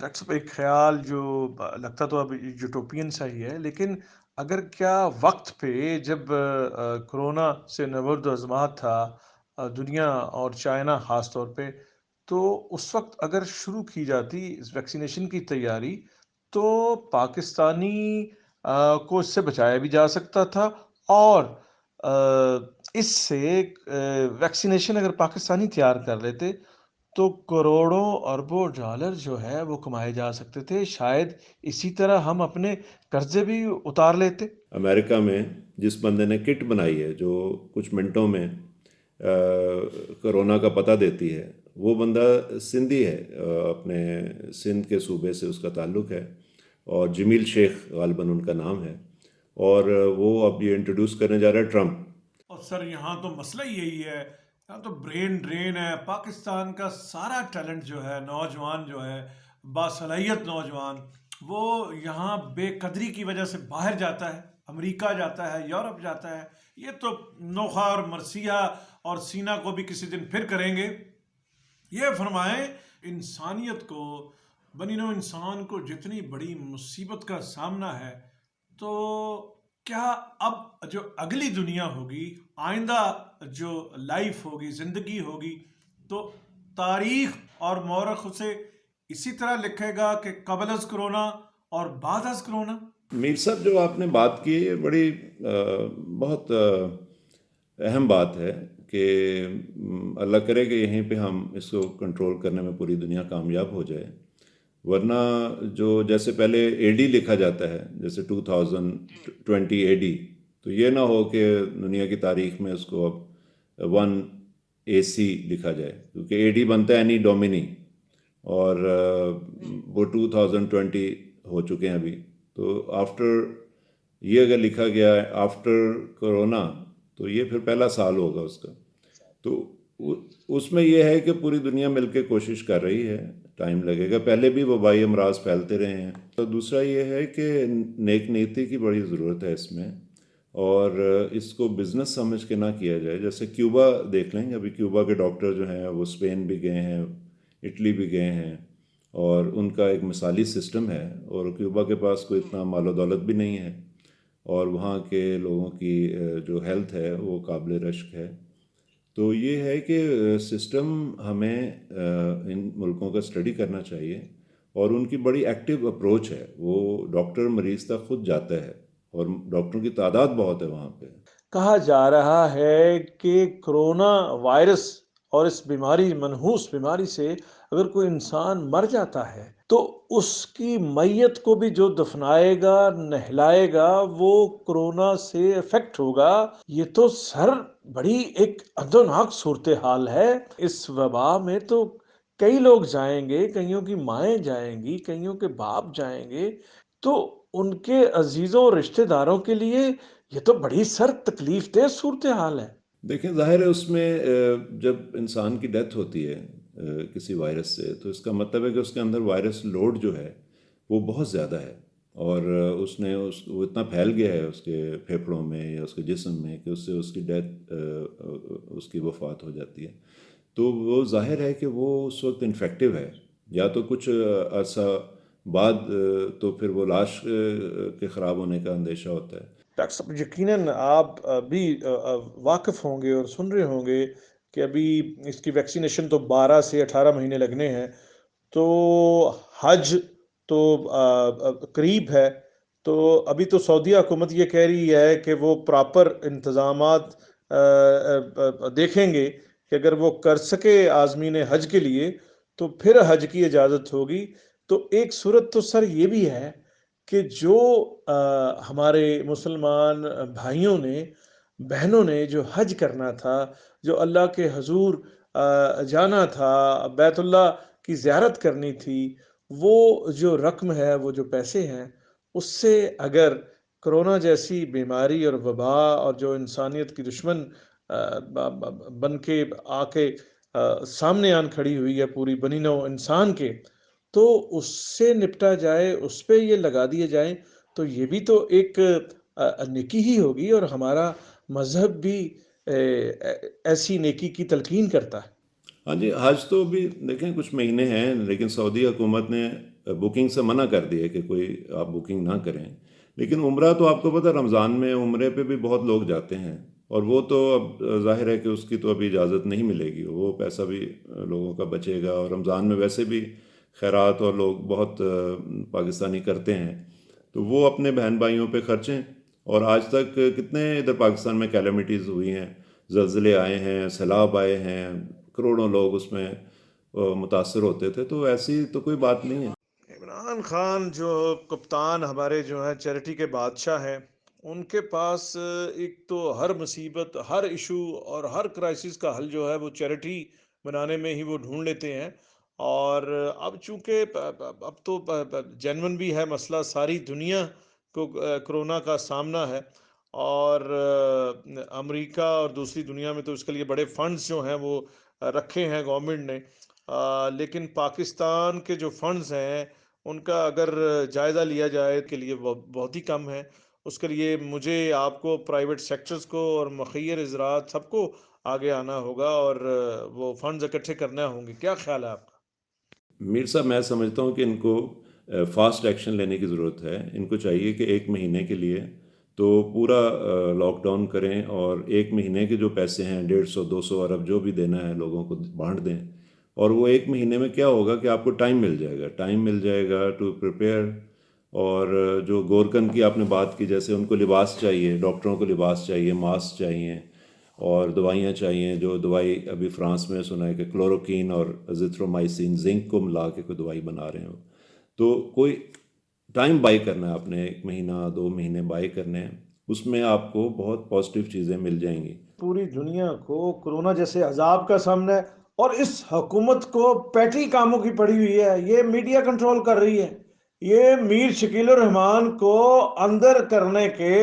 Doctor صاحب ایک خیال جو لگتا تو اب یوٹوپین سا ہی ہے، لیکن اگر کیا وقت پہ جب کرونا سے نبرد و ازمات تھا دنیا اور چائنا خاص طور پہ، تو اس وقت اگر شروع کی جاتی اس ویکسینیشن کی تیاری تو پاکستانی کو اس سے بچایا بھی جا سکتا تھا، اور آ، اس سے ویکسینیشن اگر پاکستانی تیار کر لیتے تو کروڑوں اربوں ڈالر جو ہے وہ کمائے جا سکتے تھے، شاید اسی طرح ہم اپنے قرضے بھی اتار لیتے۔ امریکہ میں جس بندے نے کٹ بنائی ہے جو کچھ منٹوں میں کرونا کا پتہ دیتی ہے، وہ بندہ سندھی ہے، اپنے سندھ کے صوبے سے اس کا تعلق ہے، اور جمیل شیخ غالباً ان کا نام ہے، اور وہ اب یہ انٹروڈیوس کرنے جا رہا ہے ٹرمپ۔ اور سر یہاں تو مسئلہ یہی ہے، یہاں تو برین ڈرین ہے، پاکستان کا سارا ٹیلنٹ جو ہے، نوجوان جو ہے، باصلاحیت نوجوان، وہ یہاں بے قدری کی وجہ سے باہر جاتا ہے، امریکہ جاتا ہے، یورپ جاتا ہے۔ یہ تو نوخا اور مرثیہ اور سینا کو بھی کسی دن پھر کریں گے۔ یہ فرمائیں، انسانیت کو، بنی نوع انسان کو جتنی بڑی مصیبت کا سامنا ہے، تو کیا اب جو اگلی دنیا ہوگی، آئندہ جو لائف ہوگی، زندگی ہوگی، تو تاریخ اور مورخ اسے اسی طرح لکھے گا کہ قبل از کرونا اور بعد از کرونا؟ میر صاحب جو آپ نے بات کی یہ بڑی بہت اہم بات ہے کہ اللہ کرے کہ یہیں پہ ہم اس کو کنٹرول کرنے میں پوری دنیا کامیاب ہو جائے، ورنہ جو جیسے پہلے اے ڈی لکھا جاتا ہے، جیسے 2020 اے ڈی، تو یہ نہ ہو کہ دنیا کی تاریخ میں اس کو اب 1 AC لکھا جائے، کیونکہ اے ڈی بنتا ہے اینی ڈومینی، اور وہ 2020 ہو چکے ہیں ابھی، تو آفٹر یہ اگر لکھا گیا ہے آفٹر کرونا، تو یہ پھر پہلا سال ہوگا اس کا، تو اس میں یہ ہے کہ پوری دنیا مل کے کوشش کر رہی ہے، ٹائم لگے گا، پہلے بھی وبائی امراض پھیلتے رہے ہیں، تو دوسرا یہ ہے کہ نیک نیتی کی بڑی ضرورت ہے اس میں، اور اس کو بزنس سمجھ کے نہ کیا جائے۔ جیسے کیوبا دیکھ لیں، ابھی کیوبا کے ڈاکٹر جو ہیں وہ اسپین بھی گئے ہیں، اٹلی بھی گئے ہیں، اور ان کا ایک مثالی سسٹم ہے، اور کیوبا کے پاس کوئی اتنا مال و دولت بھی نہیں ہے، اور وہاں کے لوگوں کی جو ہیلتھ ہے وہ قابل رشک ہے۔ تو یہ ہے کہ سسٹم ہمیں ان ملکوں کا اسٹڈی کرنا چاہیے، اور ان کی بڑی ایکٹیو اپروچ ہے، وہ ڈاکٹر مریض تک خود جاتا ہے، اور ڈاکٹروں کی تعداد بہت ہے وہاں پہ۔ کہا جا رہا ہے کہ کرونا وائرس اور اس بیماری، منحوس بیماری سے اگر کوئی انسان مر جاتا ہے تو اس کی میت کو بھی جو دفنائے گا، نہلائے گا، وہ کرونا سے افیکٹ ہوگا۔ یہ تو سر بڑی ایک ادوناک صورتحال ہے۔ اس وبا میں تو کئی لوگ جائیں گے، کئیوں کی مائیں جائیں گی، کئیوں کے باپ جائیں گے، تو ان کے عزیزوں اور رشتہ داروں کے لیے یہ تو بڑی سر تکلیف دہ صورتحال ہے۔ دیکھیں ظاہر ہے اس میں جب انسان کی ڈیتھ ہوتی ہے کسی وائرس سے، تو اس کا مطلب ہے کہ اس کے اندر وائرس لوڈ جو ہے وہ بہت زیادہ ہے، اور وہ اتنا پھیل گیا ہے اس کے پھیپھڑوں میں یا اس کے جسم میں کہ اس سے اس کی ڈیتھ، اس کی وفات ہو جاتی ہے۔ تو وہ ظاہر ہے کہ وہ اس وقت انفیکٹو ہے، یا تو کچھ عرصہ بعد تو پھر وہ لاش کے خراب ہونے کا اندیشہ ہوتا ہے۔ ڈاکٹر صاحب یقیناً آپ بھی واقف ہوں گے اور سن رہے ہوں گے کہ ابھی اس کی ویکسینیشن تو 12 سے 18 مہینے لگنے ہیں، تو حج تو قریب ہے، تو ابھی تو سعودیہ حکومت یہ کہہ رہی ہے کہ وہ پراپر انتظامات دیکھیں گے کہ اگر وہ کر سکے عازمین حج کے لیے تو پھر حج کی اجازت ہوگی۔ تو ایک صورت تو سر یہ بھی ہے کہ جو ہمارے مسلمان بھائیوں نے، بہنوں نے جو حج کرنا تھا، جو اللہ کے حضور جانا تھا، بیت اللہ کی زیارت کرنی تھی، وہ جو رقم ہے، وہ جو پیسے ہیں، اس سے اگر کرونا جیسی بیماری اور وبا اور جو انسانیت کی دشمن بن کے آ کے سامنے آن کھڑی ہوئی ہے پوری بنی نوع انسان کے، تو اس سے نپٹا جائے، اس پہ یہ لگا دیے جائیں، تو یہ بھی تو ایک نیکی ہی ہوگی، اور ہمارا مذہب بھی ایسی نیکی کی تلقین کرتا ہے۔ ہاں جی، حج تو بھی دیکھیں کچھ مہینے ہیں، لیکن سعودی حکومت نے بکنگ سے منع کر دیا کہ کوئی آپ بکنگ نہ کریں. لیکن عمرہ تو آپ کو پتہ رمضان میں عمرے پہ بھی بہت لوگ جاتے ہیں، اور وہ تو اب ظاہر ہے کہ اس کی تو ابھی اجازت نہیں ملے گی، وہ پیسہ بھی لوگوں کا بچے گا. اور رمضان میں ویسے بھی خیرات اور لوگ بہت پاکستانی کرتے ہیں، تو وہ اپنے بہن بھائیوں پہ خرچیں. اور آج تک کتنے ادھر پاکستان میں کیلمٹیز ہوئی ہیں، زلزلے آئے ہیں، سیلاب آئے ہیں، کروڑوں لوگ اس میں متاثر ہوتے تھے، تو ایسی تو کوئی بات نہیں ہے. عمران خان جو کپتان ہمارے جو ہیں چیریٹی کے بادشاہ ہیں، ان کے پاس ایک تو ہر مصیبت، ہر ایشو اور ہر کرائسس کا حل جو ہے وہ چیریٹی بنانے میں ہی وہ ڈھونڈ لیتے ہیں. اور اب چونکہ اب تو جینون بھی ہے مسئلہ، ساری دنیا کو کرونا کا سامنا ہے، اور امریکہ اور دوسری دنیا میں تو اس کے لیے بڑے فنڈز جو ہیں وہ رکھے ہیں گورنمنٹ نے. لیکن پاکستان کے جو فنڈز ہیں ان کا اگر جائزہ لیا جائے کے لیے بہت ہی کم ہے. اس کے لیے مجھے، آپ کو، پرائیویٹ سیکٹرز کو اور مخیر حضرات سب کو آگے آنا ہوگا اور وہ فنڈز اکٹھے کرنے ہوں گے. کیا خیال ہے آپ کا؟ میر صاحب، میں سمجھتا ہوں کہ ان کو فاسٹ ایکشن لینے کی ضرورت ہے. ان کو چاہیے کہ 1 مہینے کے لیے تو پورا لاک ڈاؤن کریں، اور 1 مہینے کے جو پیسے ہیں 150-200 ارب جو بھی دینا ہے لوگوں کو بانٹ دیں. اور وہ 1 مہینے میں کیا ہوگا کہ آپ کو ٹائم مل جائے گا ٹو پریپیئر. اور جو گورکن کی آپ نے بات کی، جیسے ان کو لباس چاہیے، ڈاکٹروں کو لباس چاہیے، ماسک چاہیے، اور دوائیاں چاہیے. جو دوائی ابھی فرانس میں سنا ہے کہ کلوروکین اور ازیتھرومائسین زنک کو ملا کے کوئی دوائی بنا رہے ہیں. تو کوئی ٹائم بائی کرنا ہے آپ نے، 1 مہینہ 2 مہینے بائی کرنے ہیں، اس میں آپ کو بہت پازیٹیو چیزیں مل جائیں گی. پوری دنیا کو کرونا جیسے عذاب کا سامنا ہے، اور اس حکومت کو پیٹی کاموں کی پڑی ہوئی ہے. یہ میڈیا کنٹرول کر رہی ہے، یہ میر شکیل الرحمان کو اندر کرنے کے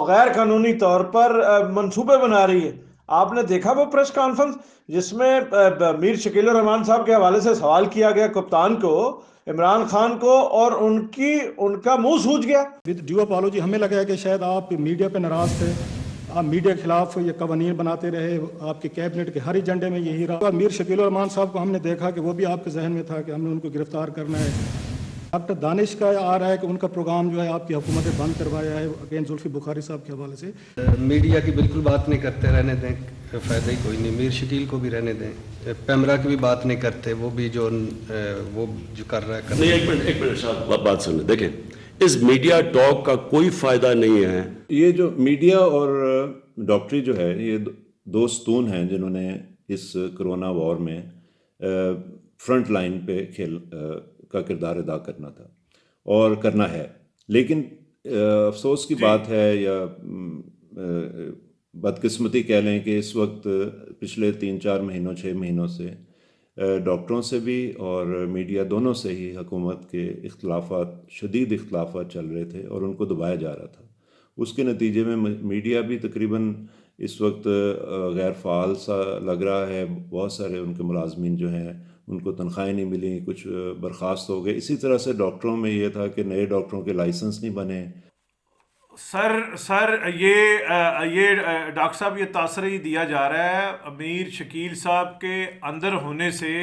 غیر قانونی طور پر منصوبے بنا رہی ہے. آپ نے دیکھا وہ پریس کانفرنس جس میں میر شکیل الرحمان صاحب کے حوالے سے سوال کیا گیا کپتان کو، عمران خان کو، اور ان کا منہ سوج گیا. ود ڈیو اپالوجی، ہمیں لگا ہے کہ شاید آپ میڈیا پہ ناراض تھے، آپ میڈیا کے خلاف یہ قوانین بناتے رہے، آپ کے کیبنٹ کے ہر ایجنڈے میں یہی رہا. میر شکیل الرحمان صاحب کو ہم نے دیکھا کہ وہ بھی آپ کے ذہن میں تھا کہ ہم نے ان کو گرفتار کرنا ہے. ڈاکٹر دانش کا آ رہا ہے کہ ان کا پروگرام جو ہے آپ کی حکومت نے بند کروایا ہے اگین زلفی بخاری صاحب کے حوالے سے. میڈیا کی بالکل بات نہیں کرتے، رہنے دیں، فائدہ ہی کوئی نہیں. میر شکیل کو بھی رہنے دیں، پیمرا کی بھی بات نہیں کرتے، وہ بھی جو کر رہا ہے نہیں. ایک منٹ صاحب، بات سنیں. دیکھیں، اس میڈیا ٹاک کا کوئی فائدہ نہیں ہے. یہ جو میڈیا اور ڈاکٹری جو ہے، یہ دو ستون ہیں جنہوں نے اس کرونا وار میں فرنٹ لائن پہ کا کردار ادا کرنا تھا اور کرنا ہے. لیکن افسوس کی بات ہے، یا بدقسمتی کہہ لیں، کہ اس وقت پچھلے 3-4 مہینوں 6 مہینوں سے ڈاکٹروں سے بھی اور میڈیا دونوں سے ہی حکومت کے شدید اختلافات چل رہے تھے، اور ان کو دبایا جا رہا تھا. اس کے نتیجے میں میڈیا بھی تقریباً اس وقت غیر فعال سا لگ رہا ہے. بہت سارے ان کے ملازمین جو ہیں ان کو تنخواہیں نہیں ملیں، کچھ برخاست ہو گئے. اسی طرح سے ڈاکٹروں میں یہ تھا کہ نئے ڈاکٹروں کے لائسنس نہیں بنے. سر یہ ڈاکٹر صاحب، یہ تاثر ہی دیا جا رہا ہے امیر شکیل صاحب کے اندر ہونے سے.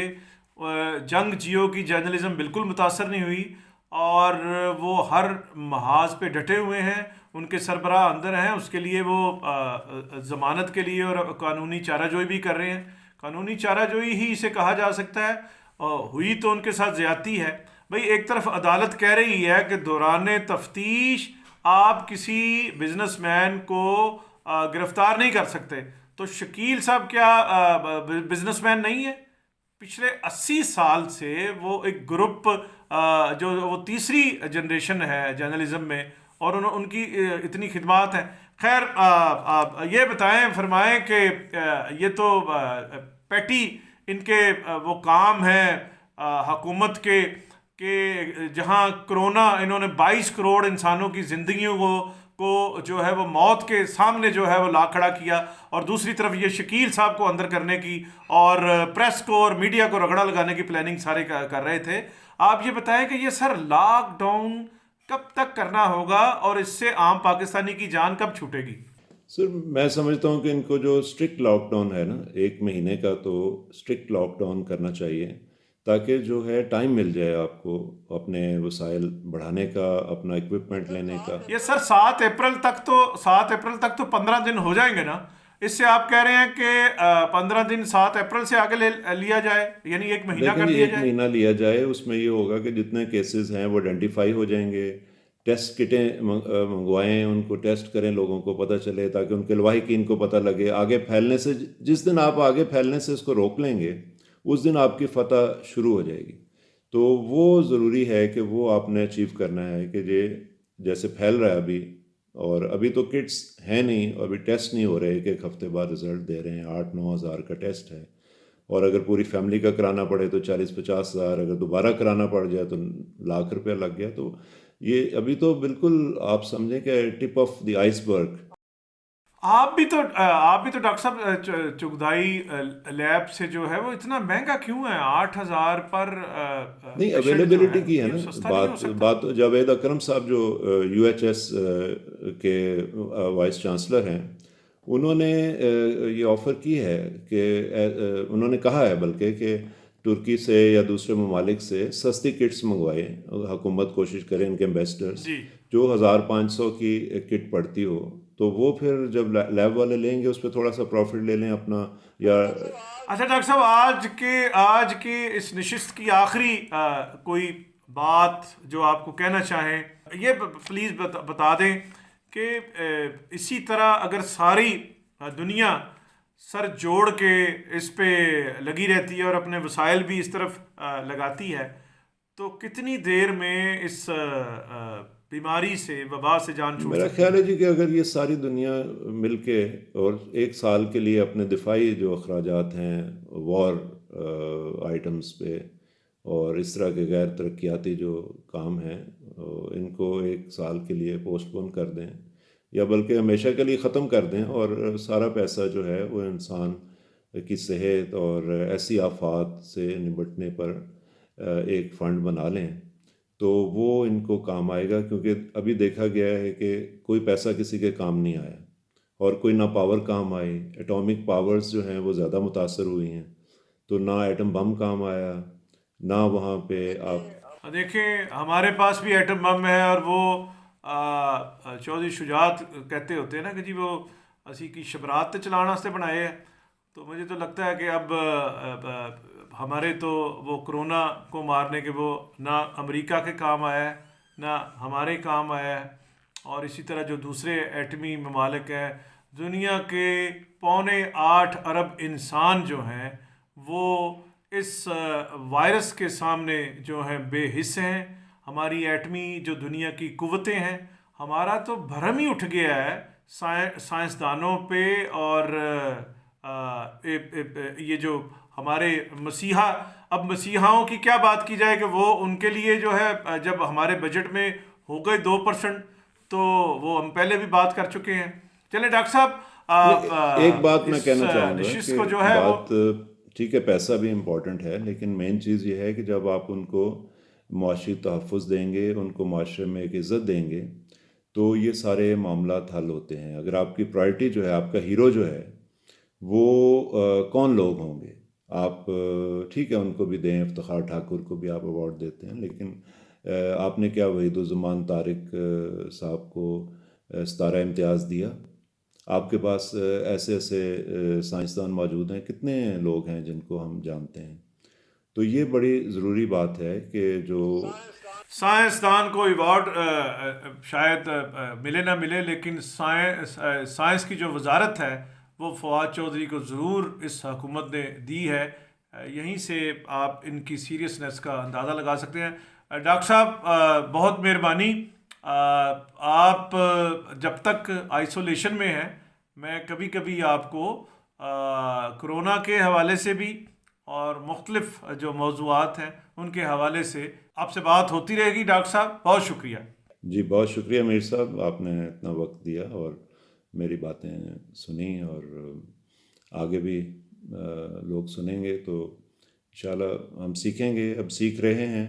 جنگ جیو کی جرنلزم بالکل متاثر نہیں ہوئی، اور وہ ہر محاذ پہ ڈٹے ہوئے ہیں. ان کے سربراہ اندر ہیں، اس کے لیے وہ ضمانت کے لیے اور قانونی چارہ جوئی بھی کر رہے ہیں. قانونی چارہ جوئی ہی اسے کہا جا سکتا ہے. ہوئی تو ان کے ساتھ زیادتی ہے. بھئی، ایک طرف عدالت کہہ رہی ہے کہ دوران تفتیش آپ کسی بزنس مین کو گرفتار نہیں کر سکتے، تو شکیل صاحب کیا بزنس مین نہیں ہے؟ پچھلے 80 سال سے وہ ایک گروپ، جو وہ تیسری جنریشن ہے جرنلزم میں، اور ان کی اتنی خدمات ہیں. خیر، یہ بتائیں، فرمائیں کہ یہ تو پیٹی ان کے وہ کام ہیں حکومت کے، کہ جہاں کرونا انہوں نے 22 کروڑ انسانوں کی زندگیوں کو جو ہے وہ موت کے سامنے جو ہے وہ لا کھڑا کیا، اور دوسری طرف یہ شکیل صاحب کو اندر کرنے کی اور پریس کو اور میڈیا کو رگڑا لگانے کی پلاننگ سارے کر رہے تھے. آپ یہ بتائیں کہ یہ سر لاک ڈاؤن کب تک کرنا ہوگا، اور اس سے عام پاکستانی کی جان کب چھوٹے گی؟ سر، میں سمجھتا ہوں کہ ان کو جو اسٹرکٹ لاک ڈاؤن ہے نا، 1 مہینے کا تو اسٹرکٹ لاک ڈاؤن کرنا چاہیے، تاکہ جو ہے ٹائم مل جائے آپ کو اپنے وسائل بڑھانے کا، اپنا اکوپمنٹ لینے کا۔ یہ سر 7 اپریل تک تو 15 دن ہو جائیں گے نا؟ اس سے آپ کہہ رہے ہیں کہ 15 دن 7 اپریل سے آگے لیا جائے، یعنی 1 مہینہ کر دیا ایک جائے؟ مہینہ لیا جائے، اس میں یہ ہوگا کہ جتنے کیسز ہیں وہ آئیڈینٹیفائی ہو جائیں گے، ٹیسٹ کٹیں منگوائیں، ان کو ٹیسٹ کریں، لوگوں کو پتہ چلے، تاکہ ان کے لواحقین کو پتہ لگے آگے پھیلنے سے۔ جس دن آپ آگے پھیلنے سے اس کو روک لیں گے، اس دن آپ کی فتح شروع ہو جائے گی۔ تو وہ ضروری ہے کہ وہ آپ نے اچیو کرنا ہے کہ یہ جیسے پھیل رہا ہے ابھی، اور ابھی تو کٹس ہیں نہیں، اور ابھی ٹیسٹ نہیں ہو رہے، ایک ہفتے بعد رزلٹ دے رہے ہیں، 8-9 ہزار کا ٹیسٹ ہے، اور اگر پوری فیملی کا کرانا پڑے تو 40-50 ہزار، اگر دوبارہ کرانا پڑ جائے تو لاکھ روپیہ لگ گیا۔ تو یہ ابھی تو بالکل آپ سمجھیں کہ ٹپ آف دی آئس برگ۔ آپ بھی تو ڈاکٹر صاحب چغدائی لیب سے جو ہے وہ اتنا مہنگا کیوں ہے؟ 8,000 پر نہیں، اویلیبلٹی کی ہے نا بات۔ جاوید اکرم صاحب جو یو ایچ ایس کے وائس چانسلر ہیں، انہوں نے یہ آفر کی ہے کہ انہوں نے کہا ہے بلکہ کہ ترکی سے یا دوسرے ممالک سے سستی کٹس منگوائے، حکومت کوشش کرے، ان کے ایمبیسڈرز، جو 1,500 کی کٹ پڑتی ہو، تو وہ پھر جب لیب والے لیں گے اس پہ تھوڑا سا پروفٹ لے لیں اپنا۔ یا اچھا ڈاکٹر صاحب، آج کے اس نشست کی آخری کوئی بات جو آپ کو کہنا چاہیں، یہ پلیز بتا دیں کہ اسی طرح اگر ساری دنیا سر جوڑ کے اس پہ لگی رہتی ہے اور اپنے وسائل بھی اس طرف لگاتی ہے، تو کتنی دیر میں اس بیماری سے، وبا سے جان چھوٹ میرا سکتی ہے؟ خیال ہے جی کہ اگر یہ ساری دنیا مل کے اور 1 سال کے لیے اپنے دفاعی جو اخراجات ہیں وار آئٹمز پہ اور اس طرح کے غیر ترقیاتی جو کام ہیں، ان کو 1 سال کے لیے پوسٹ پون کر دیں، یا بلکہ ہمیشہ کے لیے ختم کر دیں، اور سارا پیسہ جو ہے وہ انسان کی صحت اور ایسی آفات سے نمٹنے پر ایک فنڈ بنا لیں، تو وہ ان کو کام آئے گا۔ کیونکہ ابھی دیکھا گیا ہے کہ کوئی پیسہ کسی کے کام نہیں آیا، اور کوئی نہ پاور کام آئی، ایٹامک پاورز جو ہیں وہ زیادہ متاثر ہوئی ہیں، تو نہ ایٹم بم کام آیا، نہ وہاں پہ آپ دیکھیں ہمارے پاس بھی ایٹم بم ہے، اور وہ چودھری شجاعت کہتے ہوتے ہیں نا کہ جی وہ اسی کی شبرات تے چلانا سے بنائے ہیں۔ تو مجھے تو لگتا ہے کہ اب ہمارے تو وہ کرونا کو مارنے کے وہ نہ امریکہ کے کام آیا ہے، نہ ہمارے کام آیا ہے، اور اسی طرح جو دوسرے ایٹمی ممالک ہیں، دنیا کے 7.25 ارب انسان جو ہیں وہ اس وائرس کے سامنے جو ہیں بے حس ہیں۔ ہماری ایٹمی جو دنیا کی قوتیں ہیں، ہمارا تو بھرم ہی اٹھ گیا ہے سائنسدانوں پہ، اور یہ جو ہمارے اب مسیحاؤں کی کیا بات کی جائے کہ وہ ان کے لیے جو ہے جب ہمارے بجٹ میں ہو گئے 2%، تو وہ ہم پہلے بھی بات کر چکے ہیں۔ چلیں ڈاکٹر صاحب، ایک بات میں کہنا چاہوں گا نشست کو کہ جو ہے بات ٹھیک ہے، پیسہ بھی امپورٹنٹ ہے، لیکن مین چیز یہ ہے کہ جب آپ ان کو معاشی تحفظ دیں گے، ان کو معاشرے میں ایک عزت دیں گے، تو یہ سارے معاملات حل ہوتے ہیں۔ اگر آپ کی پرائرٹی جو ہے، آپ کا ہیرو جو ہے وہ کون لوگ ہوں گے، آپ ٹھیک ہے ان کو بھی دیں، افتخار ٹھاکر کو بھی آپ ایوارڈ دیتے ہیں، لیکن آپ نے کیا وحید الزمان طارق صاحب کو 17 امتیاز دیا؟ آپ کے پاس ایسے سائنسدان موجود ہیں، کتنے لوگ ہیں جن کو ہم جانتے ہیں؟ تو یہ بڑی ضروری بات ہے کہ جو سائنسدان کو ایوارڈ شاید ملے نہ ملے، لیکن سائنس کی جو وزارت ہے وہ فواد چودھری کو ضرور اس حکومت نے دی ہے۔ یہیں سے آپ ان کی سیریسنس کا اندازہ لگا سکتے ہیں۔ ڈاکٹر صاحب بہت مہربانی، آپ جب تک آئسولیشن میں ہیں، میں کبھی کبھی آپ کو کرونا کے حوالے سے بھی اور مختلف جو موضوعات ہیں ان کے حوالے سے آپ سے بات ہوتی رہے گی۔ ڈاکٹر صاحب بہت شکریہ۔ جی بہت شکریہ میر صاحب، آپ نے اتنا وقت دیا اور میری باتیں سنی، اور آگے بھی لوگ سنیں گے تو انشاءاللہ ہم سیکھیں گے، اب سیکھ رہے ہیں۔